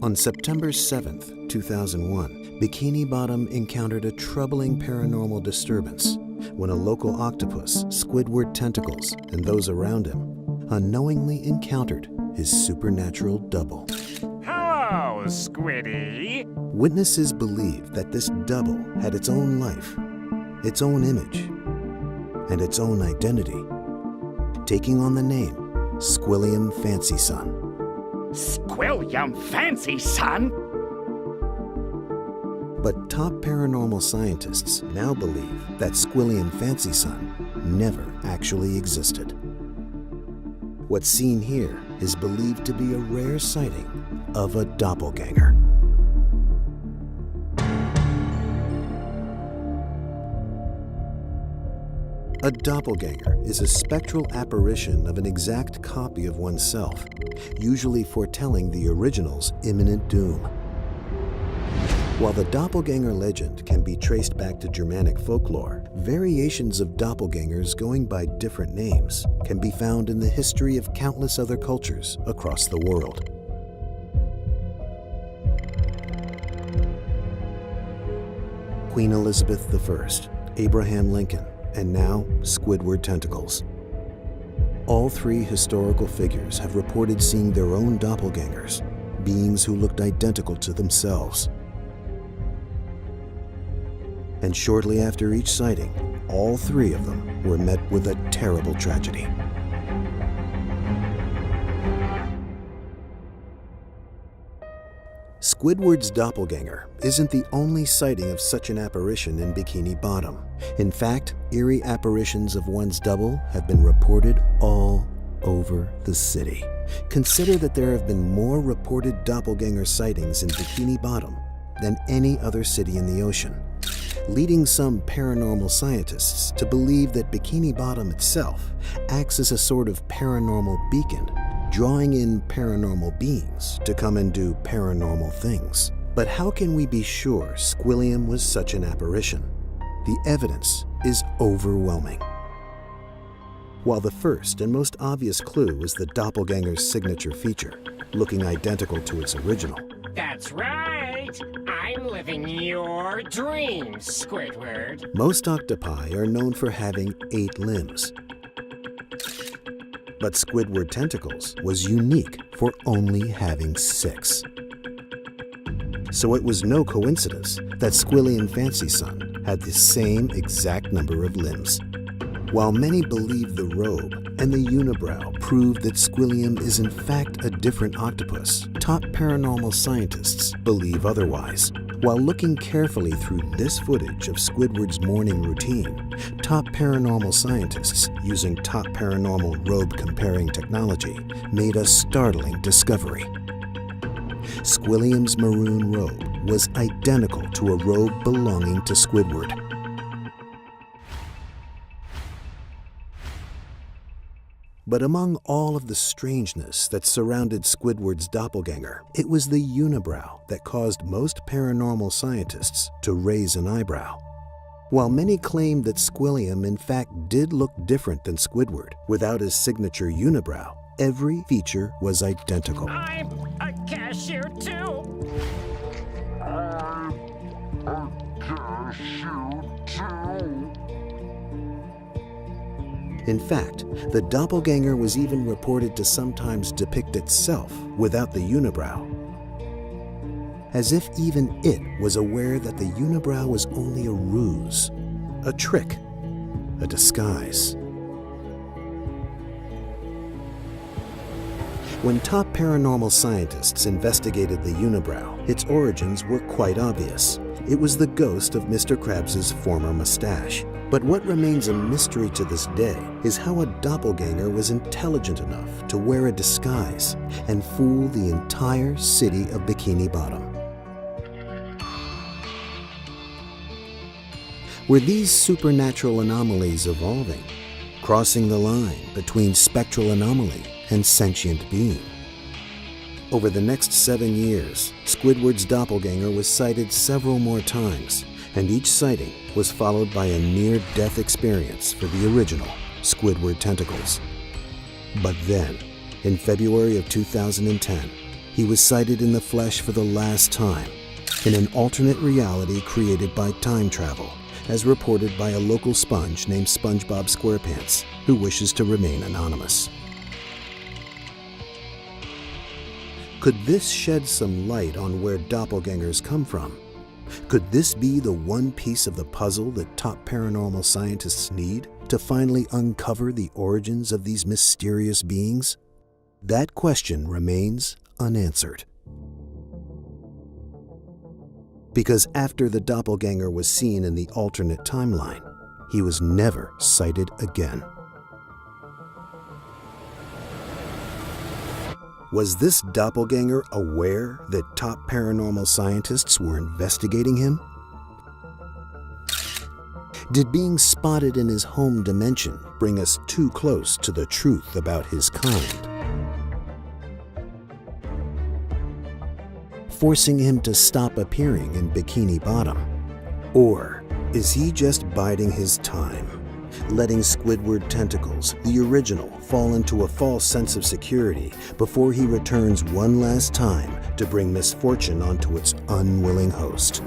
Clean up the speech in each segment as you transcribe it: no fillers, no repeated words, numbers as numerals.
On September 7th, 2001, Bikini Bottom encountered a troubling paranormal disturbance when a local octopus, Squidward Tentacles, and those around him unknowingly encountered his supernatural double. Hello, Squiddy. Witnesses believed that this double had its own life, its own image, and its own identity, taking on the name Squilliam Fancy Son. Squilliam Fancy Son? But top paranormal scientists now believe that Squilliam Fancy Son never actually existed. What's seen here is believed to be a rare sighting of a doppelganger. A doppelganger is a spectral apparition of an exact copy of oneself, usually foretelling the original's imminent doom. While the doppelganger legend can be traced back to Germanic folklore, variations of doppelgangers going by different names can be found in the history of countless other cultures across the world. Queen Elizabeth I, Abraham Lincoln, and now Squidward Tentacles. All three historical figures have reported seeing their own doppelgangers, beings who looked identical to themselves. And shortly after each sighting, all three of them were met with a terrible tragedy. Squidward's doppelganger isn't the only sighting of such an apparition in Bikini Bottom. In fact, eerie apparitions of one's double have been reported all over the city. Consider that there have been more reported doppelganger sightings in Bikini Bottom than any other city in the ocean, leading some paranormal scientists to believe that Bikini Bottom itself acts as a sort of paranormal beacon, drawing in paranormal beings to come and do paranormal things. But how can we be sure Squilliam was such an apparition? The evidence is overwhelming. While the first and most obvious clue is the doppelganger's signature feature, looking identical to its original. That's right! I'm living your dreams, Squidward. Most octopi are known for having 8 limbs. But Squidward Tentacles was unique for only having 6. So it was no coincidence that Squilliam Fancy Son had the same exact number of limbs. While many believe the robe and the unibrow prove that Squilliam is in fact a different octopus, top paranormal scientists believe otherwise. While looking carefully through this footage of Squidward's morning routine, top paranormal scientists using top paranormal robe comparing technology made a startling discovery. Squilliam's maroon robe was identical to a robe belonging to Squidward. But among all of the strangeness that surrounded Squidward's doppelganger, it was the unibrow that caused most paranormal scientists to raise an eyebrow. While many claimed that Squilliam in fact did look different than Squidward, without his signature unibrow, every feature was identical. I'm a cashier too! In fact, the doppelganger was even reported to sometimes depict itself without the unibrow, as if even it was aware that the unibrow was only a ruse, a trick, a disguise. When top paranormal scientists investigated the unibrow, its origins were quite obvious. It was the ghost of Mr. Krabs' former mustache. But what remains a mystery to this day is how a doppelganger was intelligent enough to wear a disguise and fool the entire city of Bikini Bottom. Were these supernatural anomalies evolving, crossing the line between spectral anomaly and sentient being? Over the next 7 years, Squidward's doppelganger was sighted several more times, and each sighting was followed by a near-death experience for the original Squidward Tentacles. But then, in February of 2010, he was sighted in the flesh for the last time, in an alternate reality created by time travel, as reported by a local sponge named SpongeBob SquarePants, who wishes to remain anonymous. Could this shed some light on where doppelgangers come from? Could this be the one piece of the puzzle that top paranormal scientists need to finally uncover the origins of these mysterious beings? That question remains unanswered. Because after the doppelganger was seen in the alternate timeline, he was never sighted again. Was this doppelganger aware that top paranormal scientists were investigating him? Did being spotted in his home dimension bring us too close to the truth about his kind, forcing him to stop appearing in Bikini Bottom? Or is he just biding his time, letting Squidward tentacles, the original, fall into a false sense of security before he returns one last time to bring misfortune onto its unwilling host?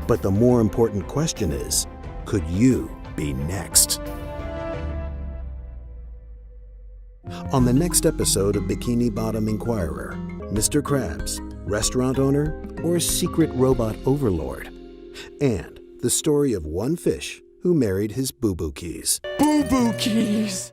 But the more important question is, could you be next? On the next episode of Bikini Bottom Inquirer, Mr. Krabs, restaurant owner or secret robot overlord, and the story of one fish who married his boo-boo keys. Boo-boo keys!